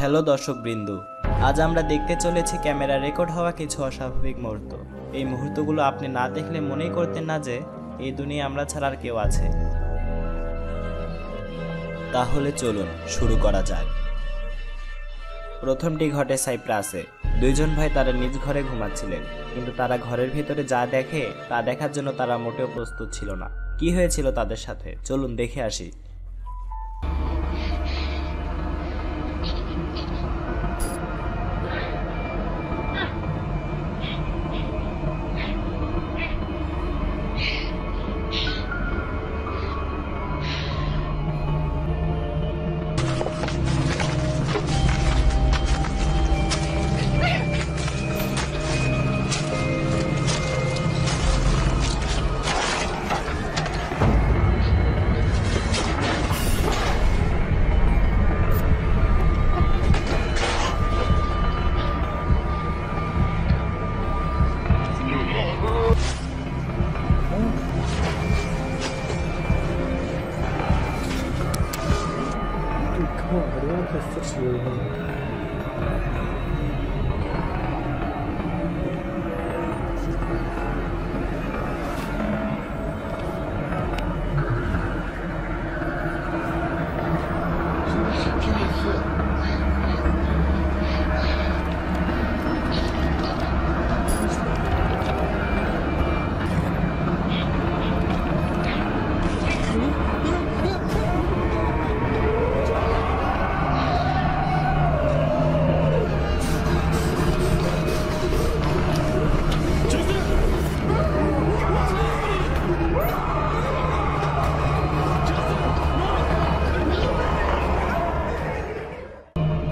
Hello দর্শকবৃন্দ, আজ আমরা দেখতে চলেছি ক্যামেরা রেকর্ড হওয়া কিছু অস্বাভাবিক মুহূর্ত। এই মুহূর্তগুলো আপনি না দেখলে মনেই করতেন না যে এই দুনিয়া আমরা ছাড়া আর কেউ আছে। তাহলে চলুন শুরু করা যাক। প্রথমটি ঘটে সাইপ্রাসে। দুইজন ভাই তারা নিজ ঘরে ঘুমাচ্ছিলেন, কিন্তু তারা ঘরের ভিতরে যা দেখে তা দেখার জন্য তারা মোটেও প্রস্তুত ছিল না। কি হয়েছিল তাদের সাথে চলুন দেখে আসি।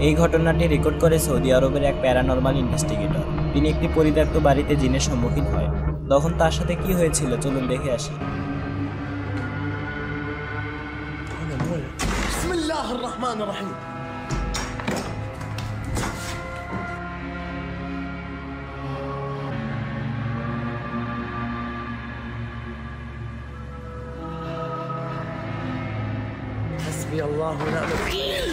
এই ঘটনাটি রেকর্ড করে সৌদি আরবের এক প্যারানরমাল ইনভেস্টিগেটর। তিনি একটি পরিত্যক্ত বাড়িতে জিনের সম্মুখীন হয়। তখন তার সাথে কি হয়েছিল চলুন দেখে আসি। বিসমিল্লাহির রহমানির রহিম। حسبي الله ونعم الوكيل.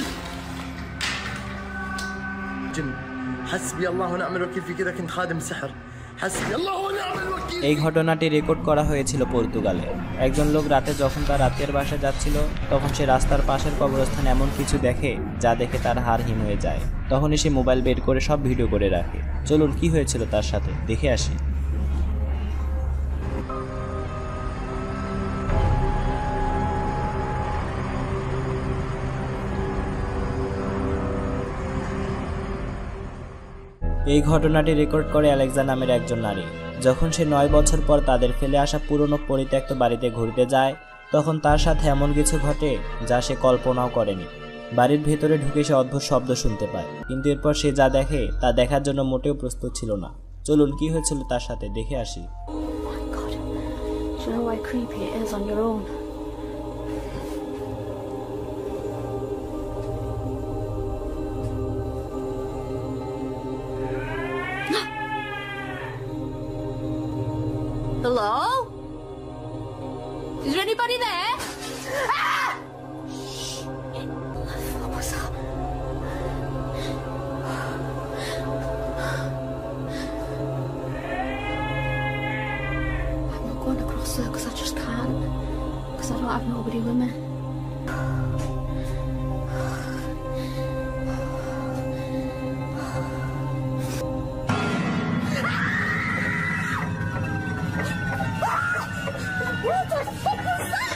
حسبي الله ونعم الوكيل في كذا كنت خادم سحر. حسبي الله ونعم الوكيل. এই ঘটনাটি রেকর্ড করা হয়েছিল পর্তুগালে। একজন লোক রাতে যখন তার আত্মীয়ের বাসায় যাচ্ছিল, তখন সে রাস্তার পাশের কবরস্থানে এমন কিছু দেখে যা দেখে তার হাড় হিম হয়ে যায়। তখনই সে মোবাইল বের করে সব ভিডিও করে রাখে। চলুন কি হয়েছিল তার সাথে দেখে আসি। এই ঘটনাটি রেকর্ড করে অ্যালেক্সা নামের একজন নারী। যখন সে 9 বছর পর তাদের ফেলে আসা পুরনো পরিত্যক্ত বাড়িতে ঘুরতে যায়, তখন তার সাথে এমন কিছু ঘটে যা সে কল্পনাও করেনি। বাড়ির ভেতরে ঢুকে সে অদ্ভুত শব্দ শুনতে পায়, কিন্তু এরপর সে যা দেখে তা দেখার জন্য মোটেও প্রস্তুত ছিল না। চলুন কি হয়েছিল তার সাথে দেখে আসি। Hello? Is there anybody there? Ah! What was that? I'm not going across there because I just can't. Because I don't have nobody with me. What the fuck was that?